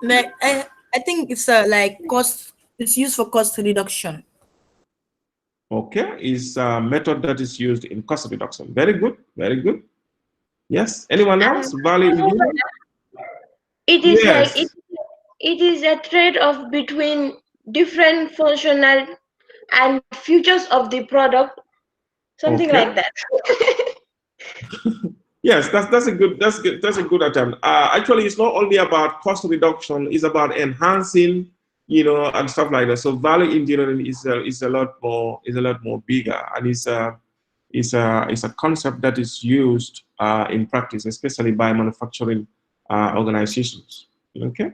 Like I think it's like cost. It's used for cost reduction. Okay, is a method that is used in cost reduction. Very good, very good. Yes. Anyone else? Value engineering? It is like Yes. it is a trade-off between different functional and features of the product, something like Okay. that. Yes, that's a good attempt. Actually, it's not only about cost reduction; it's about enhancing, and stuff like that. So value engineering is a lot more bigger, and it's a concept that is used in practice, especially by manufacturing organizations. Okay,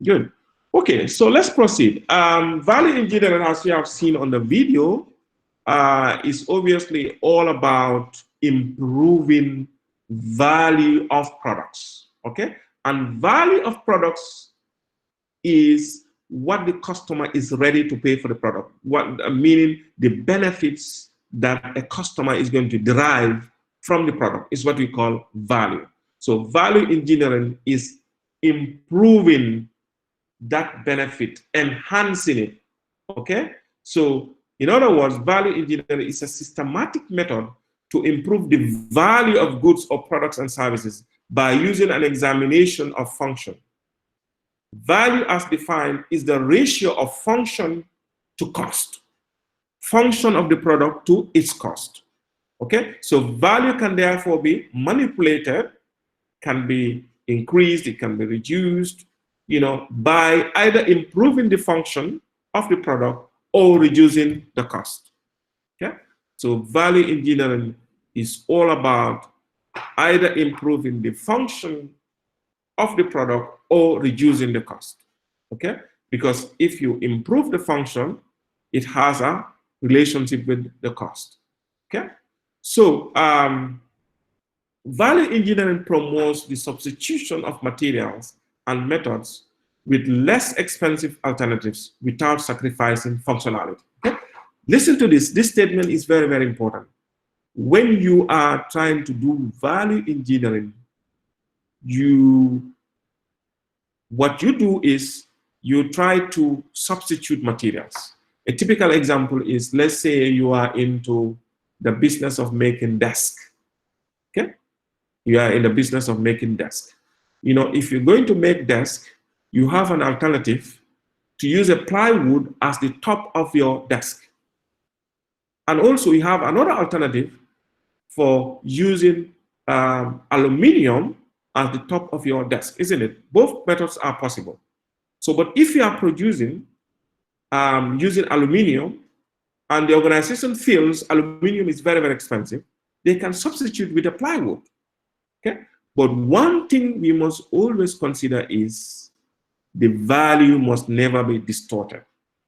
good. Okay, so let's proceed. Value engineering, as you have seen on the video, is obviously all about improving value of products. Okay, and value of products is what the customer is ready to pay for the product. What meaning the benefits that a customer is going to derive from the product is what we call value. So value engineering is improving that benefit, enhancing it. Okay? So, in other words, value engineering is a systematic method to improve the value of goods or products and services by using an examination of function. Value, as defined, is the ratio of function to cost, function of the product to its cost. Okay? So, value can therefore be manipulated, can be increased, it can be reduced, by either improving the function of the product or reducing the cost. Okay? So value engineering is all about either improving the function of the product or reducing the cost. Okay? Because if you improve the function, it has a relationship with the cost. Okay? So value engineering promotes the substitution of materials and methods with less expensive alternatives without sacrificing functionality. Okay? Listen to this. This statement is very, very important. When you are trying to do value engineering, what you do is you try to substitute materials. A typical example is, let's say you are into the business of making desk. Okay? You are in the business of making desk. If you're going to make desk, you have an alternative to use a plywood as the top of your desk. And also you have another alternative for using aluminum as the top of your desk, isn't it? Both methods are possible. So, but if you are producing using aluminum and the organization feels aluminum is very, very expensive, they can substitute with a plywood. Okay? But one thing we must always consider is the value must never be distorted.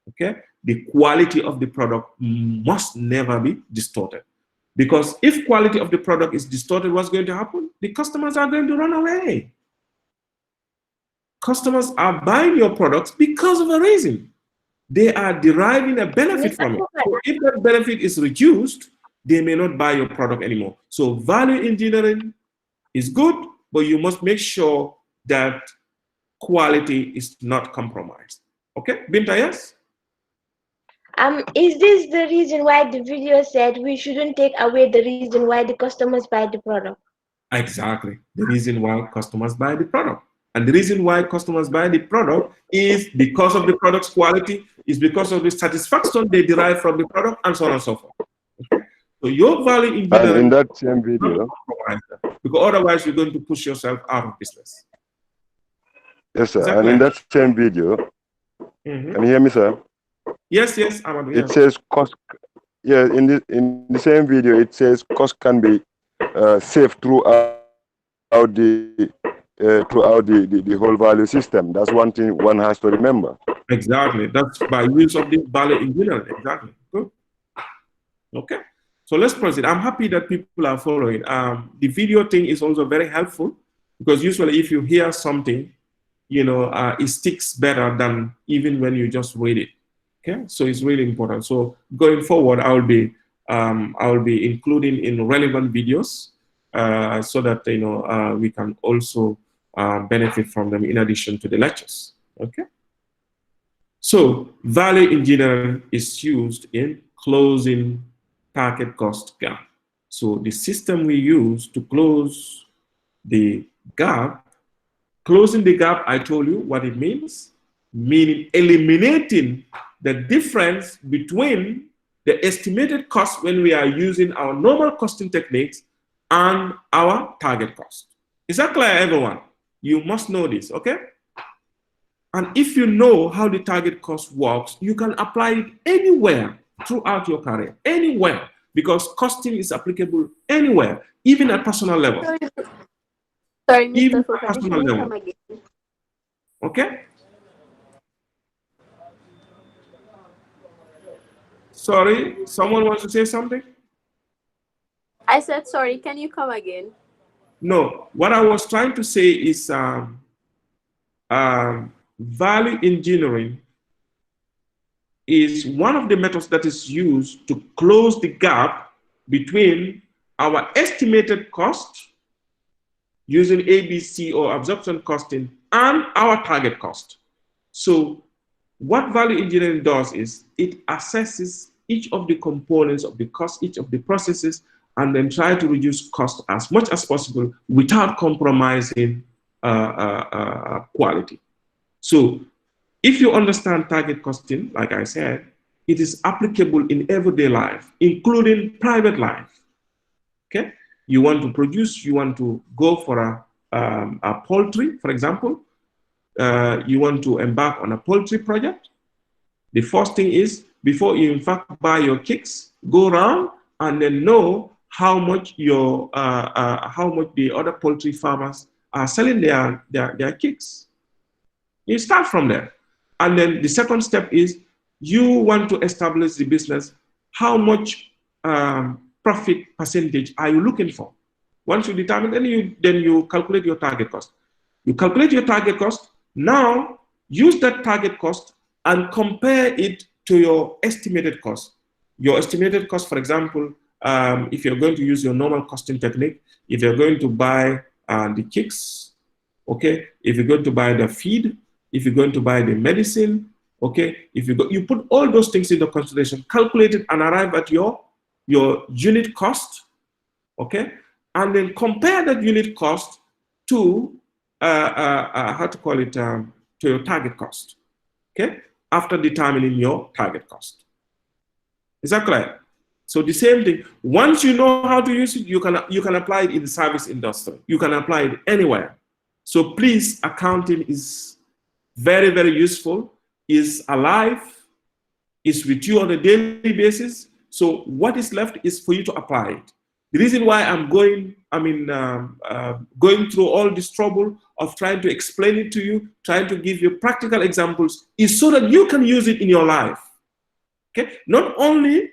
Okay? The quality of the product must never be distorted. Because if quality of the product is distorted, what's going to happen? The customers are going to run away. Customers are buying your products because of a reason. They are deriving a benefit from it. So if that benefit is reduced, they may not buy your product anymore. So value engineering is good, but you must make sure that quality is not compromised. Okay, Binta, yes? Is this the reason why the video said we shouldn't take away the reason why the customers buy the product? Exactly. The reason why customers buy the product. And the reason why customers buy the product is because of the product's quality, is because of the satisfaction they derive from the product, and so on and so forth. Okay? So your value And in engineering that same not video, compromise that, because otherwise you're going to push yourself out of business. yes, Is sir. that And in clear? that same video, can you hear me, sir? Yes, yes, Amadou, It yes. says cost. Yeah, in the same video, it says cost can be saved throughout the whole value system. That's one thing one has to remember. Exactly. That's by use of this value engineering. Exactly. Good. Okay. So let's proceed. I'm happy that people are following. The video thing is also very helpful because usually if you hear something, it sticks better than even when you just read it. Okay. So it's really important. So going forward, I will be including in relevant videos so that we can also benefit from them in addition to the lectures. Okay. So value engineering is used in closing target cost gap. So the system we use to close the gap, closing the gap, I told you what it means, meaning eliminating the difference between the estimated cost when we are using our normal costing techniques and our target cost. Is that clear, everyone? You must know this, okay? And if you know how the target cost works, you can apply it anywhere throughout your career, anywhere, because costing is applicable anywhere, even at personal level. Sorry, Mr. Even at Fofana, personal can you level. come again? Okay? Sorry, someone wants to say something? I said sorry, can you come again? No, what I was trying to say is value engineering is one of the methods that is used to close the gap between our estimated cost using ABC or absorption costing and our target cost. So what value engineering does is it assesses each of the components of the cost, each of the processes, and then try to reduce cost as much as possible without compromising quality. So if you understand target costing, like I said, it is applicable in everyday life, including private life. Okay? You want to produce, you want to go for a poultry, for example, you want to embark on a poultry project. The first thing is, before you in fact buy your chicks, go around and then know how much your how much the other poultry farmers are selling their chicks. You start from there. And then the second step is you want to establish the business. How much profit percentage are you looking for? Once you determine, then you calculate your target cost. You calculate your target cost. Now use that target cost and compare it to your estimated cost. Your estimated cost, for example, if you're going to use your normal costing technique, if you're going to buy the chicks, okay, if you're going to buy the feed, if you're going to buy the medicine, okay, if you put all those things into consideration, calculate it and arrive at your unit cost, okay, and then compare that unit cost to how to call it, to your target cost, okay, after determining your target cost. Is that clear? So the same thing, once you know how to use it, you can apply it in the service industry. You can apply it anywhere. So please, accounting is very, very useful, is alive, is with you on a daily basis. So what is left is for you to apply it. The reason why I'm going through all this trouble of trying to explain it to you, trying to give you practical examples, is so that you can use it in your life. Okay? Not only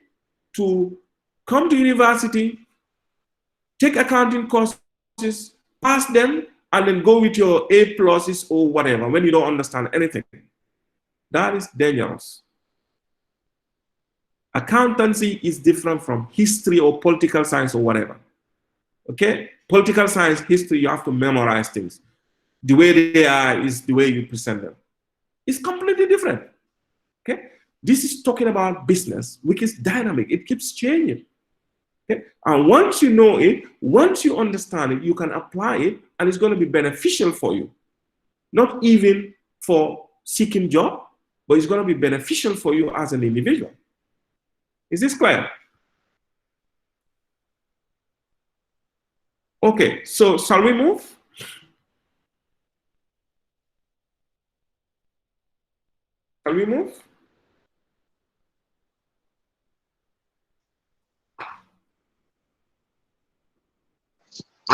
to come to university, take accounting courses, pass them, and then go with your A pluses or whatever when you don't understand anything. That is dangerous. Accountancy is different from history or political science or whatever. Okay? Political science, history, you have to memorize things. The way they are is the way you present them. It's completely different. Okay? This is talking about business, which is dynamic. It keeps changing. Okay? And once you know it, once you understand it, you can apply it, and it's going to be beneficial for you. Not even for seeking job, but it's going to be beneficial for you as an individual. Is this clear? Okay, so shall we move? Shall we move?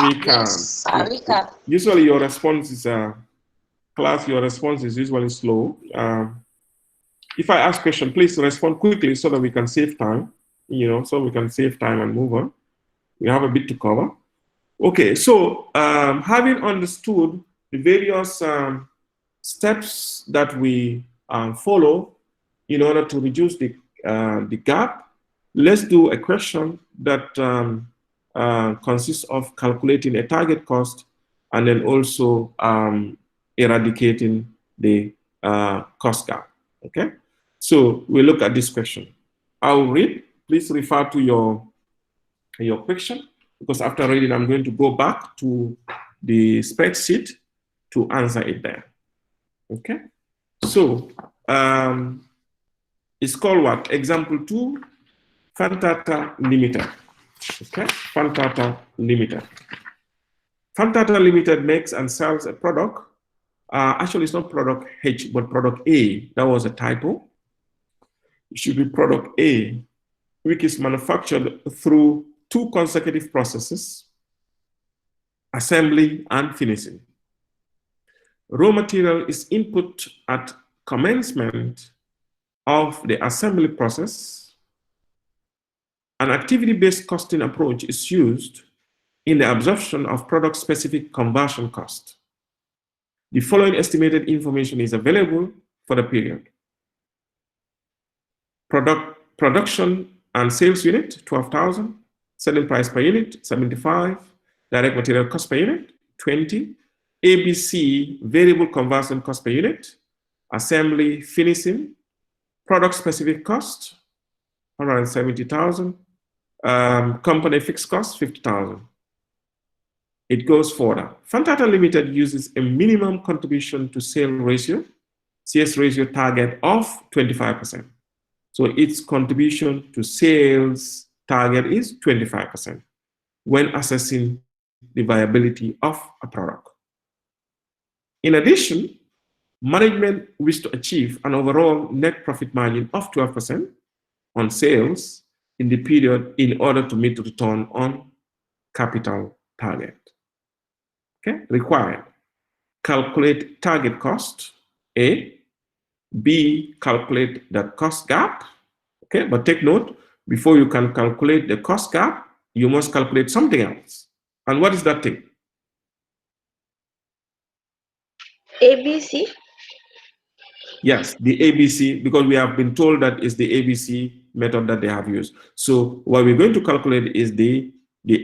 We can. We can. Usually your response is, class, your response is usually slow. If I ask question, please respond quickly so that we can save time, so we can save time and move on. We have a bit to cover. Okay, so having understood the various steps that we follow in order to reduce the gap, let's do a question that consists of calculating a target cost and then also eradicating the cost gap. Okay, so we look at this question. I'll read. Please refer to your question, because after reading, I'm going to go back to the spreadsheet to answer it there. Okay, so it's called what? Example 2, Fantata Limited. Okay, Fantata Limited. Fantata Limited makes and sells a product. Actually, it's not product H, but product A. That was a typo. It should be product A, which is manufactured through 2 consecutive processes, assembly and finishing. Raw material is input at commencement of the assembly process. An activity-based costing approach is used in the absorption of product-specific conversion cost. The following estimated information is available for the period. Production and sales unit, 12,000. Selling price per unit, 75. Direct material cost per unit, 20. ABC, variable conversion cost per unit. Assembly, finishing. Product-specific cost, 170,000. Company fixed cost, 50,000. It goes further. Fantata Limited uses a minimum contribution to sale ratio, CS ratio target of 25%. So its contribution to sales target is 25% when assessing the viability of a product. In addition, management wishes to achieve an overall net profit margin of 12% on sales in the period in order to meet the return on capital target. Okay, required. Calculate target cost, A. B, calculate the cost gap. Okay, but take note, before you can calculate the cost gap, you must calculate something else. And what is that thing? ABC. Yes, the ABC, because we have been told that is the ABC method that they have used. So what we're going to calculate is the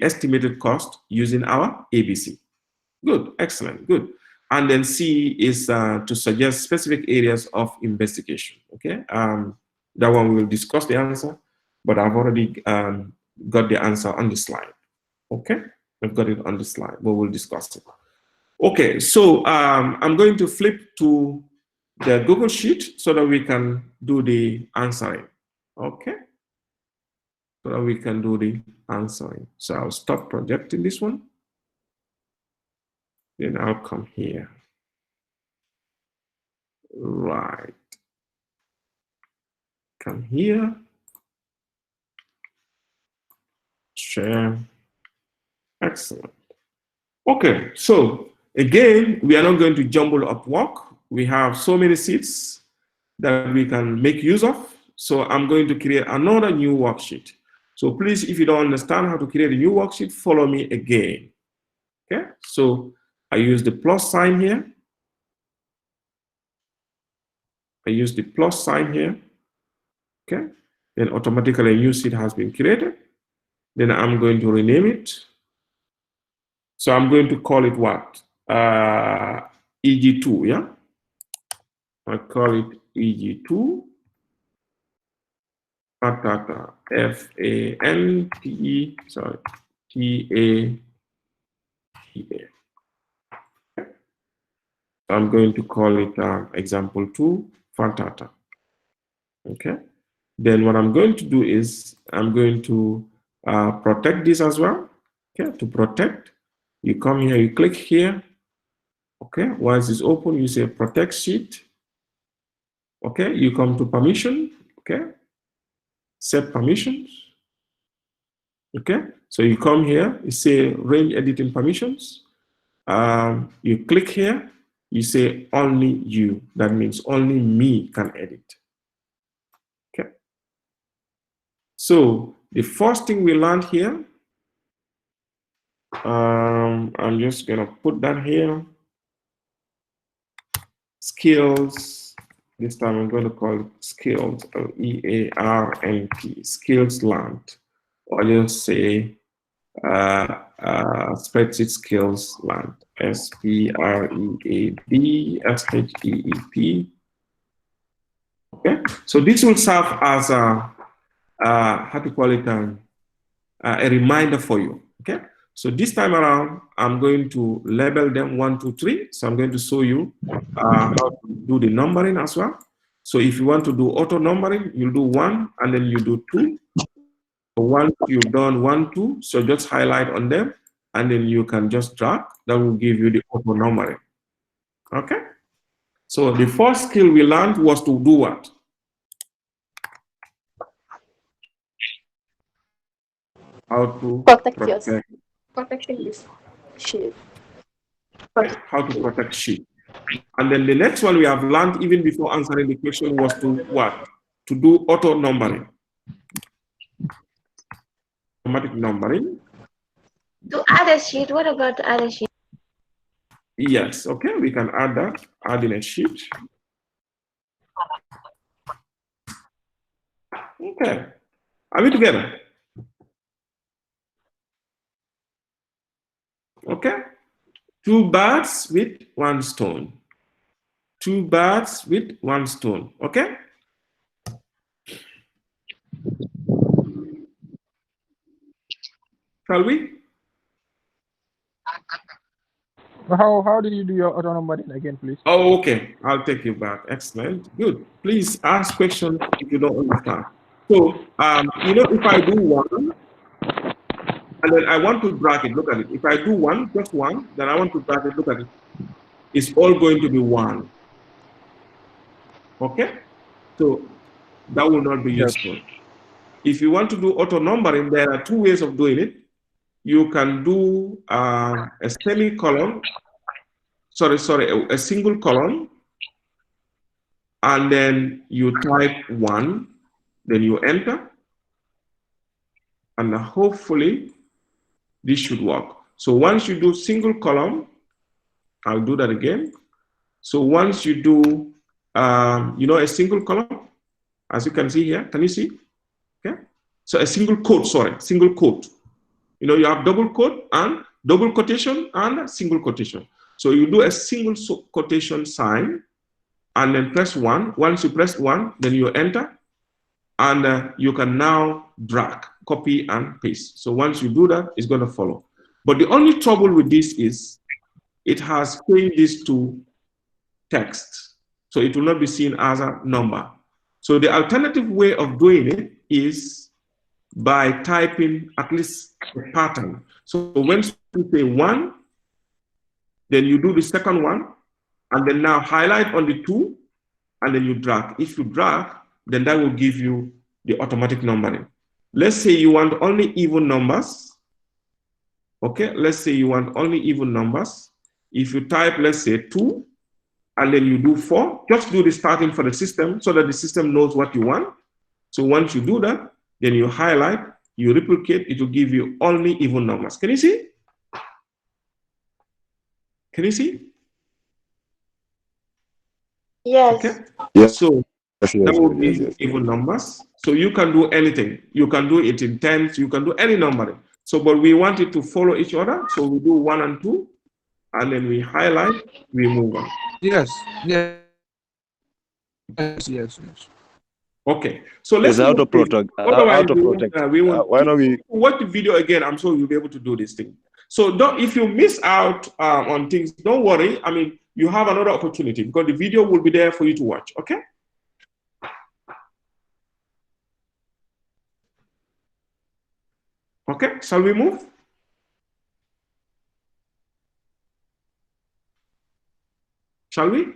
estimated cost using our ABC. Good, excellent, good. And then C is to suggest specific areas of investigation. Okay, that one we will discuss the answer, but I've already got the answer on the slide. Okay, I've got it on the slide, but we'll discuss it. Okay, so I'm going to flip to the Google Sheet so that we can do the answering. Okay, so that we can do the answering. So I'll stop projecting this one. Then I'll come here. Right. Come here. Share. Excellent. Okay, so again, we are not going to jumble up work. We have so many seats that we can make use of. So I'm going to create another new worksheet. So please, if you don't understand how to create a new worksheet, follow me again. Okay, so I use the plus sign here. I use the plus sign here. Okay, then automatically a new sheet has been created. Then I'm going to rename it. So I'm going to call it what? EG2, yeah? I call it EG2. Fantata, F-A-N-T-E, sorry, T-A-T-A. I'm going to call it example 2, Fantata. Okay. Then what I'm going to do is I'm going to protect this as well. Okay, to protect, you come here, you click here. Okay, once it's open, you say protect sheet. Okay, you come to permission. Okay, set permissions. Okay, so you come here, you say range editing permissions. You click here, you say only you. That means only me can edit. Okay. So the first thing we learned here, I'm just gonna put that here. Skills. This time I'm going to call it skills, E-A-R-N-T, skills learned. Or just say spreadsheet skills land. SPREADSHEEP. Okay, so this will serve as a how to call it a reminder for you. Okay, so this time around, I'm going to label them 1, 2, 3. So I'm going to show you how to do the numbering as well. So if you want to do auto numbering, you'll do 1 and then you do 2. Once you've done 1, 2, so just highlight on them and then you can just drag. That will give you the auto numbering. Okay. So the first skill we learned was to do what? How to protect this sheet. how to protect sheet. And then the next one we have learned even before answering the question was to what? To do auto numbering. Automatic numbering. To add a sheet, what about the other sheet? Yes, okay, we can add that, add in a sheet. Okay, are we together? Okay, 2 birds with 1 stone. 2 birds with 1 stone, okay? Shall we? How did you do your auto numbering again, please? Oh, okay, I'll take you back. Excellent, good. Please ask questions if you don't understand. So, you know, if I do 1, and then I want to drag it, look at it. If I do 1, just 1, then I want to drag it, look at it. It's all going to be 1. Okay? So that will not be useful. If you want to do auto numbering, there are 2 ways of doing it. You can do a semicolon, a single column, and then you type 1, then you enter, and hopefully this should work. So once you do single column, I'll do that again. So once you do, you know, a single column, as you can see here, can you see? Okay. So a single quote, single quote. You know, you have double quote and double quotation and single quotation. So you do a single quotation sign and then press 1. Once you press 1, then you enter, and you can now drag, copy and paste. So once you do that, it's going to follow. But the only trouble with this is it has changed this to text. So it will not be seen as a number. So the alternative way of doing it is by typing at least a pattern. So when you say 1, then you do the second one, and then now highlight on the 2, and then you drag. If you drag, then that will give you the automatic numbering. Let's say you want only even numbers. Okay, let's say you want only even numbers. If you type, let's say 2, and then you do 4, just do the starting for the system so that the system knows what you want. So once you do that, then you highlight, you replicate, it will give you only even numbers. Can you see? Can you see? Yes. Okay. Yes. So Yes, that will be yes. even numbers. So you can do anything. You can do it in tens. You can do any numbering. So, but we want it to follow each other. So we do 1 and 2, and then we highlight, we move on. Yes. Yes. Okay. So let's Yes, how to move this. protect. Otherwise, How to protect. we want Why don't we? watch the video again. I'm sure you'll be able to do this thing. So don't, if you miss out on things, don't worry. I mean, you have another opportunity because the video will be there for you to watch. Okay. Okay. Shall we move? Shall we?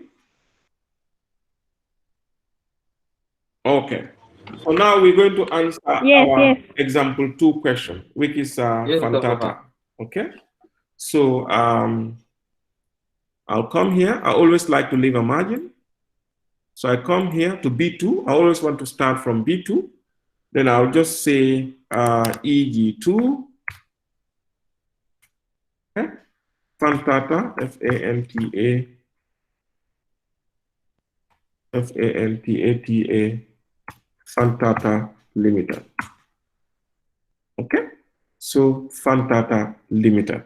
Okay. So now we're going to answer our example 2 question, which is Fantata. Okay. So I'll come here. I always like to leave a margin. So I come here to B2. I always want to start from B2. Then I'll just say EG2. Okay. Fantata, Fantata Limited. Okay. So Fantata Limited.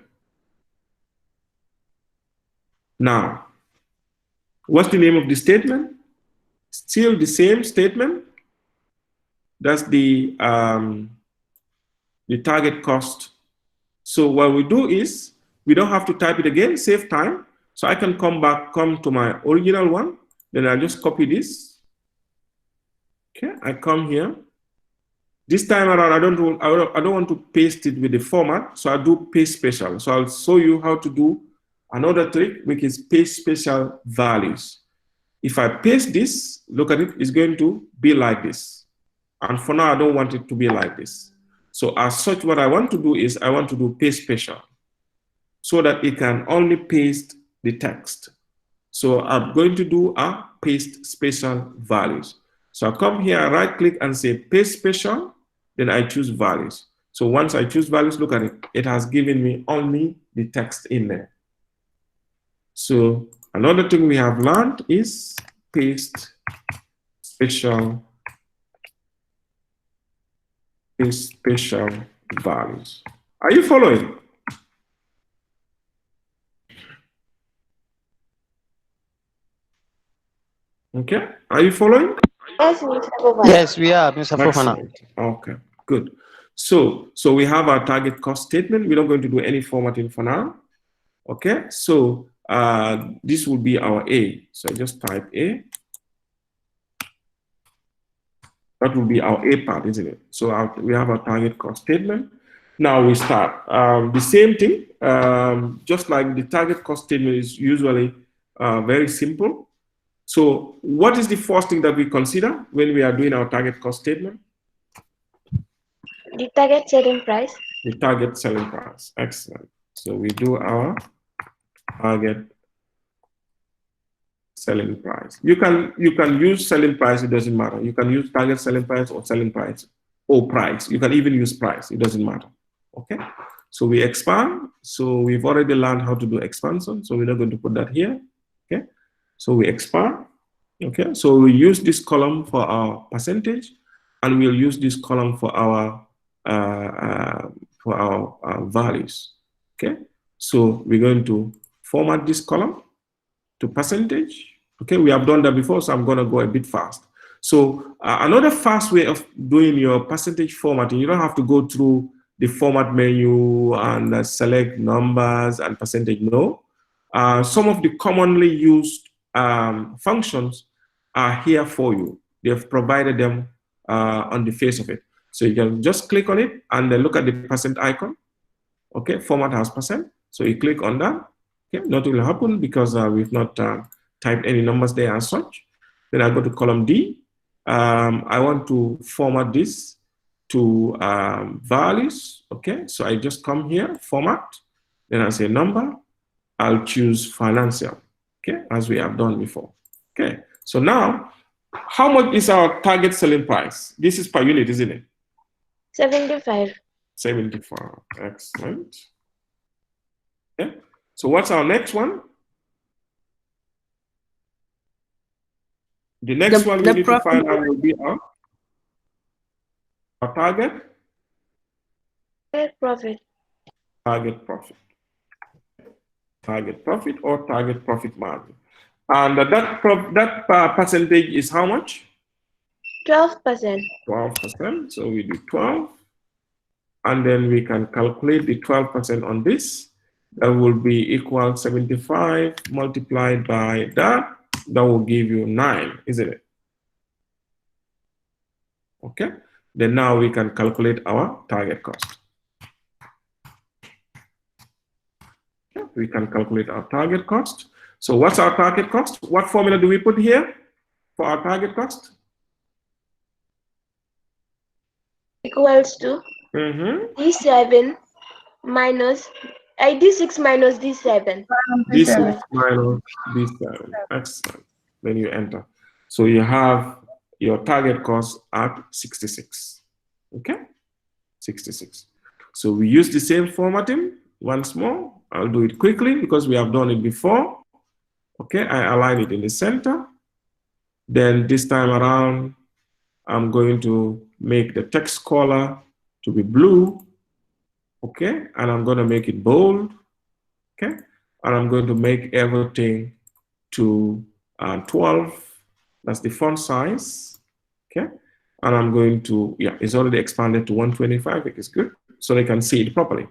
Now, what's the name of the statement? Still the same statement. That's the target cost. So what we do is, we don't have to type it again, save time. So I can come to my original one, then I just copy this. Okay, I come here. This time around, I don't want to paste it with the format, so I do paste special. So I'll show you how to do another trick, which is paste special values. If I paste this, look at it, it's going to be like this. And for now, I don't want it to be like this. So as such, what I want to do is I want to do paste special so that it can only paste the text. So I'm going to do a paste special values. So I come here, I right click and say paste special, then I choose values. So once I choose values, look at it, it has given me only the text in there. So another thing we have learned is paste special values. Are you following? Okay, are you following? Yes, Mr. Bobana. Yes, we are, Mr. Fofana. Excellent. Okay, good. So we have our target cost statement. We're not going to do any formatting for now. Okay, so this will be our A. So I just type A. That will be our A part, isn't it? So we have our target cost statement. Now we start. The same thing, just like the target cost statement is usually very simple. So what is the first thing that we consider when we are doing our target cost statement? The target selling price. The target selling price. Excellent. So we do our target selling price. You can use selling price, it doesn't matter. You can use target selling price or selling price or price. You can even use price, it doesn't matter. Okay. So we expand. So we've already learned how to do expansion. So we're not going to put that here. Okay. So we expand. Okay. So we use this column for our percentage, and we'll use this column for our values. Okay. So we're going to format this column to percentage. Okay, we have done that before, so I'm going to go a bit fast. So another fast way of doing your percentage formatting, you don't have to go through the format menu and select numbers and percentage. No. Some of the commonly used functions are here for you. They have provided them on the face of it. So you can just click on it and then look at the percent icon. Okay, format has percent. So you click on that. Okay, nothing will happen because we've not typed any numbers there as such. Then I go to column D. I want to format this to values. Okay, so I just come here, format. Then I say number. I'll choose financial. Okay, as we have done before. Okay, so now, how much is our target selling price? This is per unit, isn't it? 75. 75. Excellent. Okay. So what's our next one? The next one we need to find out will be our target. Profit. Target profit. Target profit or target profit margin. And that percentage is how much? 12%. 12%. So we do 12. And then we can calculate the 12% on this. That will be equal 75 multiplied by that. That will give you 9, isn't it? Okay. Then now we can calculate our target cost. Okay. We can calculate our target cost. So what's our target cost? What formula do we put here for our target cost? Equals to D7 minus D6 minus D7. D6 minus D7. Excellent. Then you enter. So you have your target cost at 66. Okay? 66. So we use the same formatting once more. I'll do it quickly because we have done it before. Okay, I align it in the center. Then this time around, I'm going to make the text color to be blue. Okay, and I'm going to make it bold. Okay, and I'm going to make everything to 12. That's the font size. Okay, and I'm going to, yeah, it's already expanded to 125, which is good, so they can see it properly.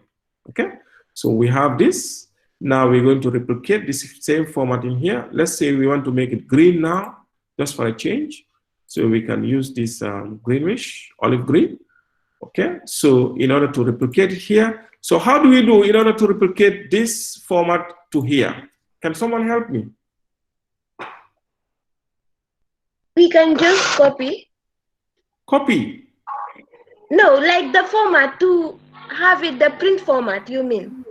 Okay, so we have this. Now we're going to replicate this same format in here. Let's say we want to make it green now, just for a change. So we can use this greenish, olive green. Okay, so in order to replicate it here, so how do we do in order to replicate this format to here? Can someone help me? We can just copy. Copy. No, like the format to have it the print format, you mean?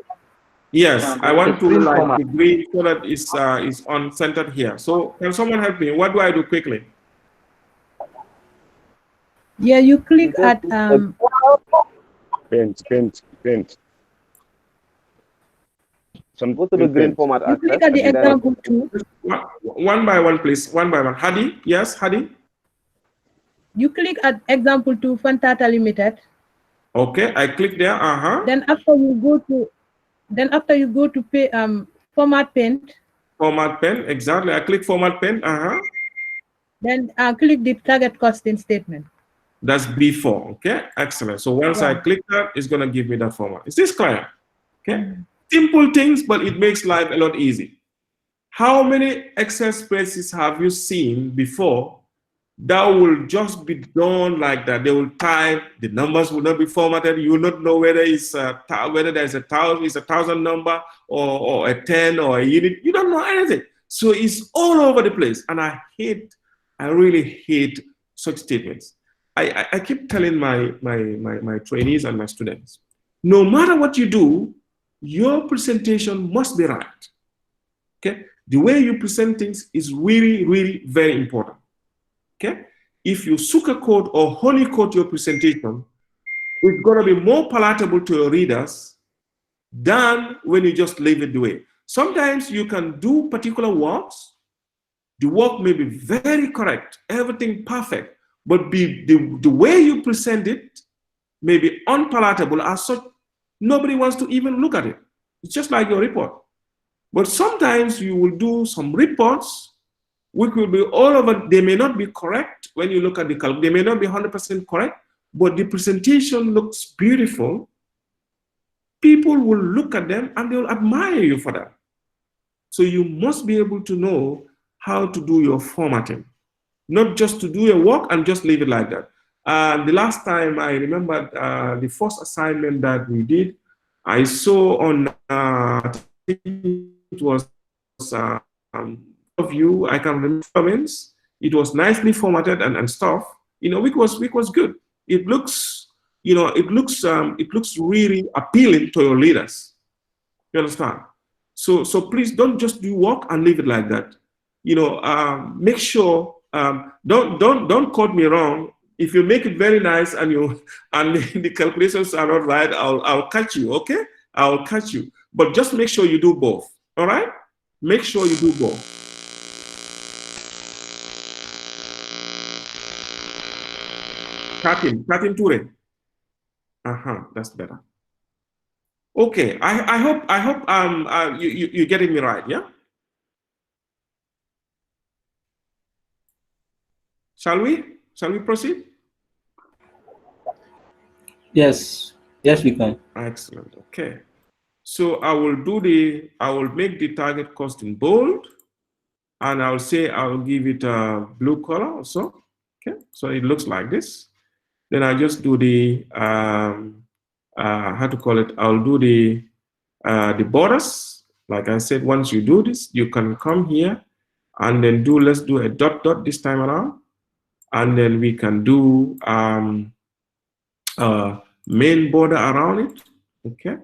Yes, I want to like the green so that is on centered here. So can someone help me? What do I do quickly? Yeah, you click at Paint. Some go to the green format you click at the example 2. One by one, please. One by one. Hadi, yes, Hadi. You click at example 2 Fantata Limited. Okay, I click there. Then after you go to pay, format pen. Format pen, exactly. I click format pen. Then click the target costing statement. That's B4. Okay, excellent. So once I click that, it's gonna give me that format. Is this clear? Okay, simple things, but it makes life a lot easy. How many Excel spreadsheets have you seen before that will just be done like that? They will type, the numbers will not be formatted. You will not know whether it's whether there's a thousand number or a 10 or a unit. You don't know anything. So it's all over the place. And I really hate such statements. I keep telling my trainees and my students, no matter what you do, your presentation must be right. Okay? The way you present things is really, really very important. Okay? If you sugarcoat or honeycoat your presentation, it's going to be more palatable to your readers than when you just leave it the way. Sometimes you can do particular works. The work may be very correct, everything perfect, but the way you present it may be unpalatable as such. Nobody wants to even look at it. It's just like your report. But sometimes you will do some reports which will be all over. They may not be correct when you look at the calc. They may not be 100% correct, but the presentation looks beautiful. People will look at them and they will admire you for that. So you must be able to know how to do your formatting, not just to do your work and just leave it like that. The last time I remember the first assignment that we did, I saw on it was of you, I can remember comments. It was nicely formatted and stuff. You know, which was good. It looks, you know, it looks really appealing to your leaders. You understand? So please don't just do work and leave it like that. You know, make sure don't quote me wrong. If you make it very nice and the calculations are not right, I'll catch you. Okay, I'll catch you. But just make sure you do both. All right? Make sure you do both. Katim Ture. That's better. Okay, I hope you're getting me right, yeah? Shall we proceed? Yes, we can. Excellent. Okay. So I will make the target cost in bold, and I'll say I'll give it a blue color also. Okay, so it looks like this. Then I just do the how to call it? I'll do the borders. Like I said, once you do this, you can come here and then let's do a dot this time around, and then we can do main border around it. Okay.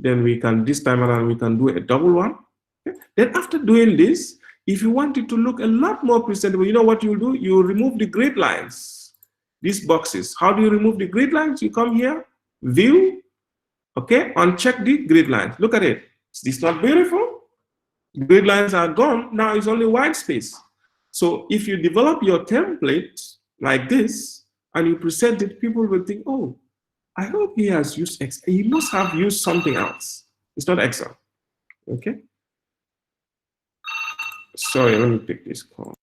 Then we can, this time around, we can do a double one. Okay. Then after doing this, if you want it to look a lot more presentable, you know what you'll do? You remove the grid lines, these boxes. How do you remove the grid lines? You come here, view, okay, uncheck the grid lines. Look at it. Is this not beautiful? The grid lines are gone. Now it's only white space. So if you develop your template like this and you present it, people will think, oh, I hope he has used Excel. He must have used something else. It's not Excel. Okay. Sorry, let me pick this call.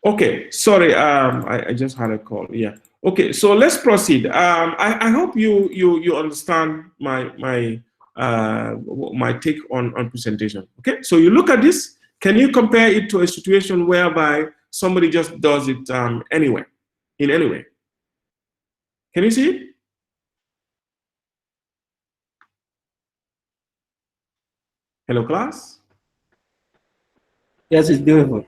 Okay, sorry, I just had a call. Yeah. Okay, so let's proceed. I hope you understand my take on presentation. Okay, so you look at this. Can you compare it to a situation whereby somebody just does it anywhere, in any way? Can you see it? Hello, class. Yes, it's doable.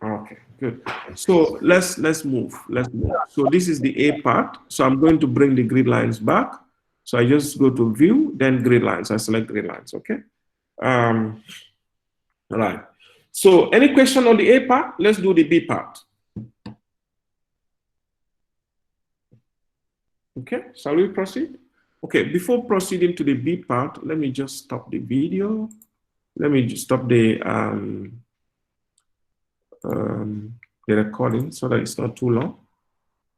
Okay, good. So let's move. Let's move. So this is the A part. So I'm going to bring the grid lines back. So I just go to view, then grid lines. I select grid lines. Okay. All right. So any question on the A part? Let's do the B part. Okay. Shall we proceed? Okay. Before proceeding to the B part, let me just stop the video. Let me just stop the recording so that it's not too long.